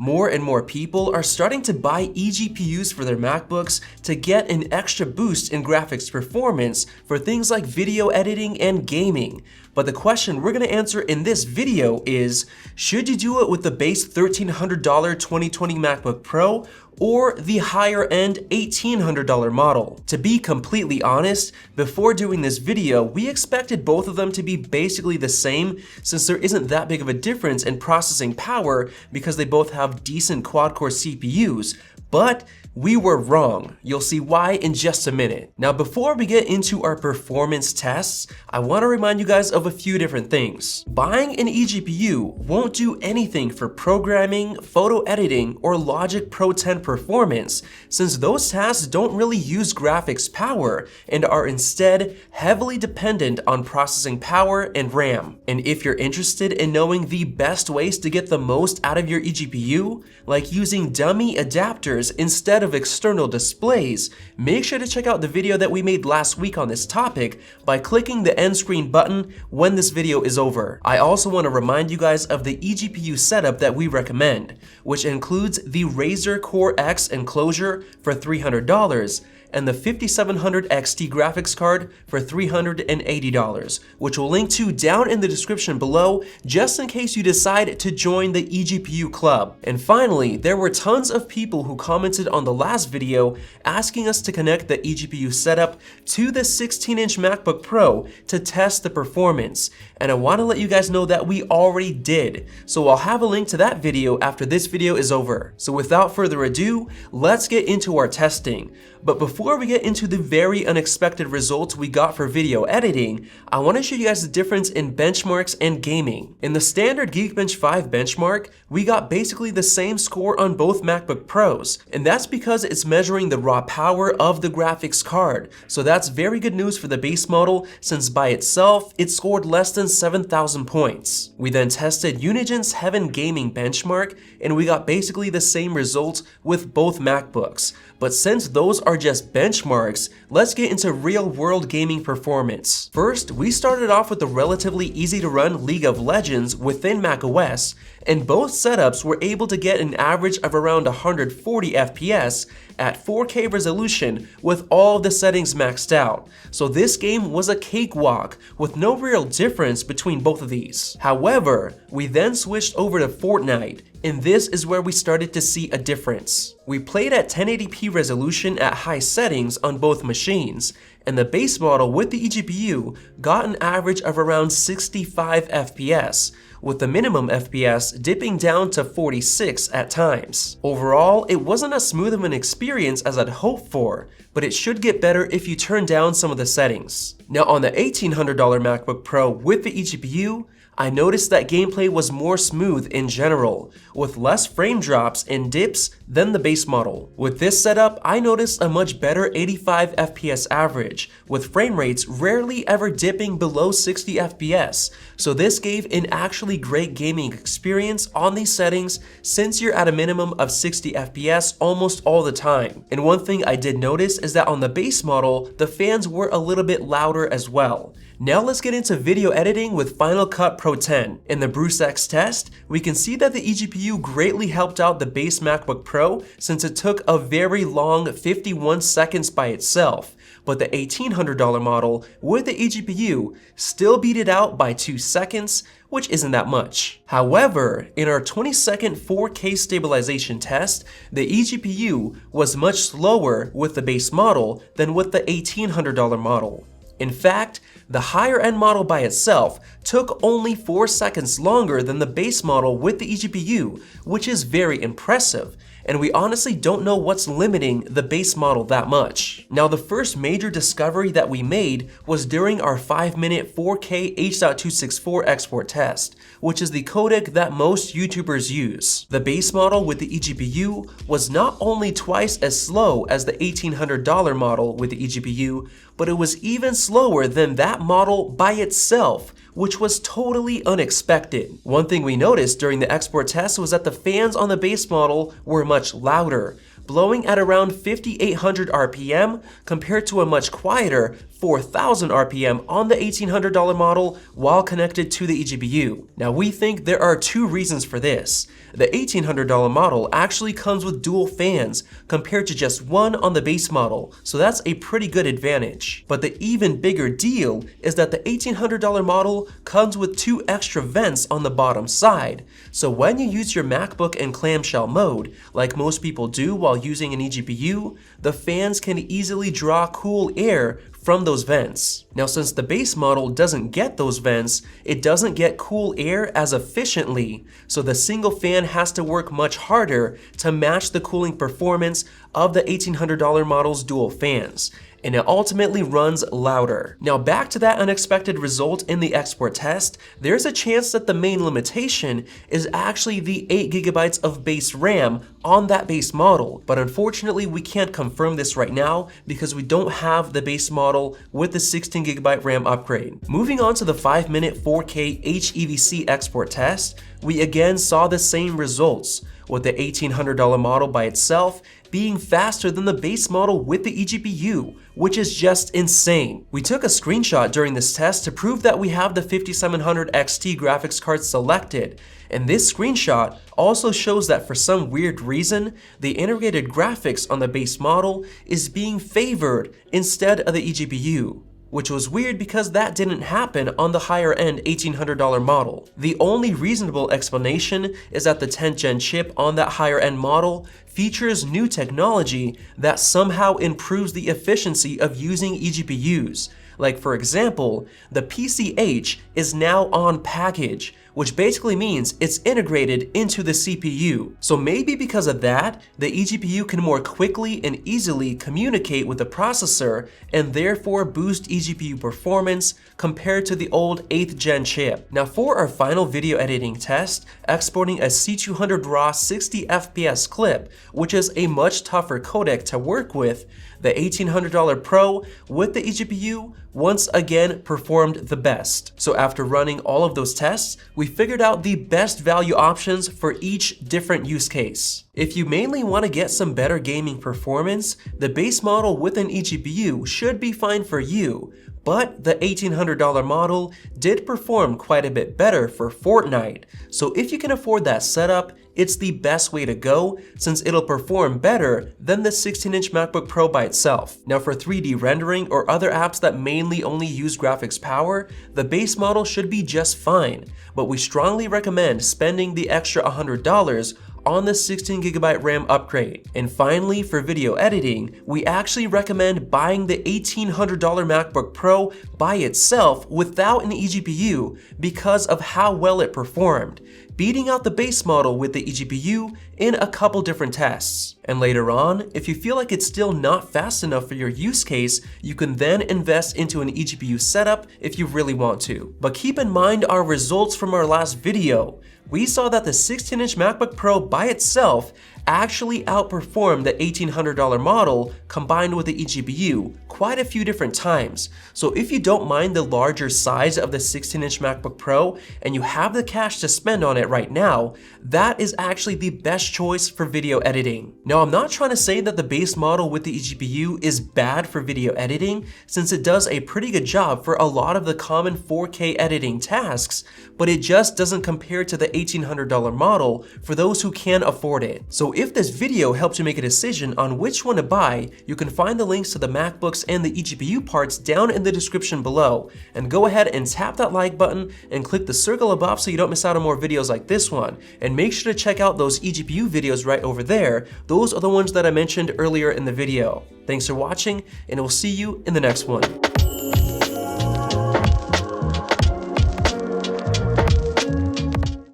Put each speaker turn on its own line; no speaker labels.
More and more people are starting to buy eGPUs for their MacBooks to get an extra boost in graphics performance for things like video editing and gaming. But the question we're going to answer in this video is, should you do it with the base $1,300 2020 MacBook Pro or the higher end $1,800 model? To be completely honest, before doing this video, we expected both of them to be basically the same since there isn't that big of a difference in processing power because they both have decent quad-core CPUs, but we were wrong. You'll see why in just a minute. Now, before we get into our performance tests, I want to remind you guys of a few different things. Buying an eGPU won't do anything for programming, photo editing, or Logic Pro 10 performance, since those tasks don't really use graphics power and are instead heavily dependent on processing power and RAM. And if you're interested in knowing the best ways to get the most out of your eGPU, like using dummy adapters instead of external displays, make sure to check out the video that we made last week on this topic by clicking the end screen button when this video is over. I also want to remind you guys of the eGPU setup that we recommend, which includes the Razer Core X enclosure for $300 and the 5700 XT graphics card for $380, which we'll link to down in the description below just in case you decide to join the eGPU club. And finally, there were tons of people who commented on the last video asking us to connect the eGPU setup to the 16-inch MacBook Pro to test the performance, and I want to let you guys know that we already did, so I'll have a link to that video after this video is over. So without further ado, let's get into our testing. But before we get into the very unexpected results we got for video editing, I want to show you guys the difference in benchmarks and gaming. In the standard Geekbench 5 benchmark, we got basically the same score on both MacBook Pros, and that's because it's measuring the raw power of the graphics card. So that's very good news for the base model, since by itself, it scored less than 7,000 points. We then tested Unigine's Heaven Gaming benchmark, and we got basically the same results with both MacBooks. But since those are just benchmarks, let's get into real-world gaming performance. First, we started off with the relatively easy-to-run League of Legends within macOS, and both setups were able to get an average of around 140 FPS at 4K resolution with all of the settings maxed out. So this game was a cakewalk with no real difference between both of these. However, we then switched over to Fortnite, and this is where we started to see a difference. We played at 1080p resolution at high settings on both machines, and the base model with the eGPU got an average of around 65 FPS, with the minimum FPS dipping down to 46 at times. Overall, it wasn't as smooth of an experience as I'd hoped for, but it should get better if you turn down some of the settings. Now on the $1,800 MacBook Pro with the eGPU, I noticed that gameplay was more smooth in general, with less frame drops and dips than the base model. With this setup, I noticed a much better 85 FPS average, with frame rates rarely ever dipping below 60 FPS, so this gave an actually great gaming experience on these settings since you're at a minimum of 60 FPS almost all the time. And one thing I did notice is that on the base model, the fans were a little bit louder as well. Now let's get into video editing with Final Cut Pro 10. In the BruceX test, we can see that the eGPU greatly helped out the base MacBook Pro since it took a very long 51 seconds by itself, but the $1,800 model with the eGPU still beat it out by 2 seconds, which isn't that much. However, in our 20-second 4K stabilization test, the eGPU was much slower with the base model than with the $1,800 model. In fact, the higher end model by itself took only 4 seconds longer than the base model with the eGPU, which is very impressive, and we honestly don't know what's limiting the base model that much. Now, the first major discovery that we made was during our 5-minute 4K H.264 export test, which is the codec that most YouTubers use. The base model with the eGPU was not only twice as slow as the $1,800 model with the eGPU, but it was even slower than that model by itself, which was totally unexpected. One thing we noticed during the export test was that the fans on the base model were much louder, blowing at around 5,800 RPM compared to a much quieter 4,000 RPM on the $1,800 model while connected to the eGPU. Now we think there are two reasons for this. The $1,800 model actually comes with dual fans compared to just one on the base model, so that's a pretty good advantage. But the even bigger deal is that the $1,800 model comes with two extra vents on the bottom side. So when you use your MacBook in clamshell mode, like most people do while using an eGPU, the fans can easily draw cool air from those vents. Now, since the base model doesn't get those vents, it doesn't get cool air as efficiently, so the single fan has to work much harder to match the cooling performance of the $1,800 model's dual fans, and it ultimately runs louder. Now back to that unexpected result in the export test, there's a chance that the main limitation is actually the 8GB of base RAM on that base model, but unfortunately we can't confirm this right now because we don't have the base model with the 16GB RAM upgrade. Moving on to the 5-minute 4K HEVC export test, we again saw the same results, with the $1,800 model by itself being faster than the base model with the eGPU, which is just insane. We took a screenshot during this test to prove that we have the 5700 XT graphics card selected, and this screenshot also shows that for some weird reason, the integrated graphics on the base model is being favored instead of the eGPU, which was weird because that didn't happen on the higher end $1,800 model. The only reasonable explanation is that the 10th gen chip on that higher end model features new technology that somehow improves the efficiency of using eGPUs. Like for example, the PCH is now on package, which basically means it's integrated into the CPU. So maybe because of that, the eGPU can more quickly and easily communicate with the processor and therefore boost eGPU performance compared to the old 8th gen chip. Now for our final video editing test, exporting a C200 RAW 60 FPS clip, which is a much tougher codec to work with, the $1,800 Pro with the eGPU once again performed the best. So after running all of those tests, we figured out the best value options for each different use case. If you mainly want to get some better gaming performance, the base model with an eGPU should be fine for you, but the $1,800 model did perform quite a bit better for Fortnite. So if you can afford that setup, it's the best way to go since it'll perform better than the 16-inch MacBook Pro by itself. Now for 3D rendering or other apps that mainly only use graphics power, the base model should be just fine, but we strongly recommend spending the extra $100 on the 16GB RAM upgrade. And finally, for video editing, we actually recommend buying the $1,800 MacBook Pro by itself without an eGPU because of how well it performed, beating out the base model with the eGPU in a couple different tests. And later on, if you feel like it's still not fast enough for your use case, you can then invest into an eGPU setup if you really want to. But keep in mind our results from our last video. We saw that the 16-inch MacBook Pro by itself actually outperformed the $1,800 model combined with the eGPU quite a few different times. So if you don't mind the larger size of the 16-inch MacBook Pro and you have the cash to spend on it right now, that is actually the best choice for video editing. Now, I'm not trying to say that the base model with the eGPU is bad for video editing, since it does a pretty good job for a lot of the common 4K editing tasks, but it just doesn't compare to the $1,800 model for those who can afford it. So if this video helped you make a decision on which one to buy, you can find the links to the MacBooks and the eGPU parts down in the description below. And go ahead and tap that like button and click the circle above so you don't miss out on more videos like this one. And make sure to check out those eGPU videos right over there. Those are the ones that I mentioned earlier in the video. Thanks for watching, and we'll see you in the next one.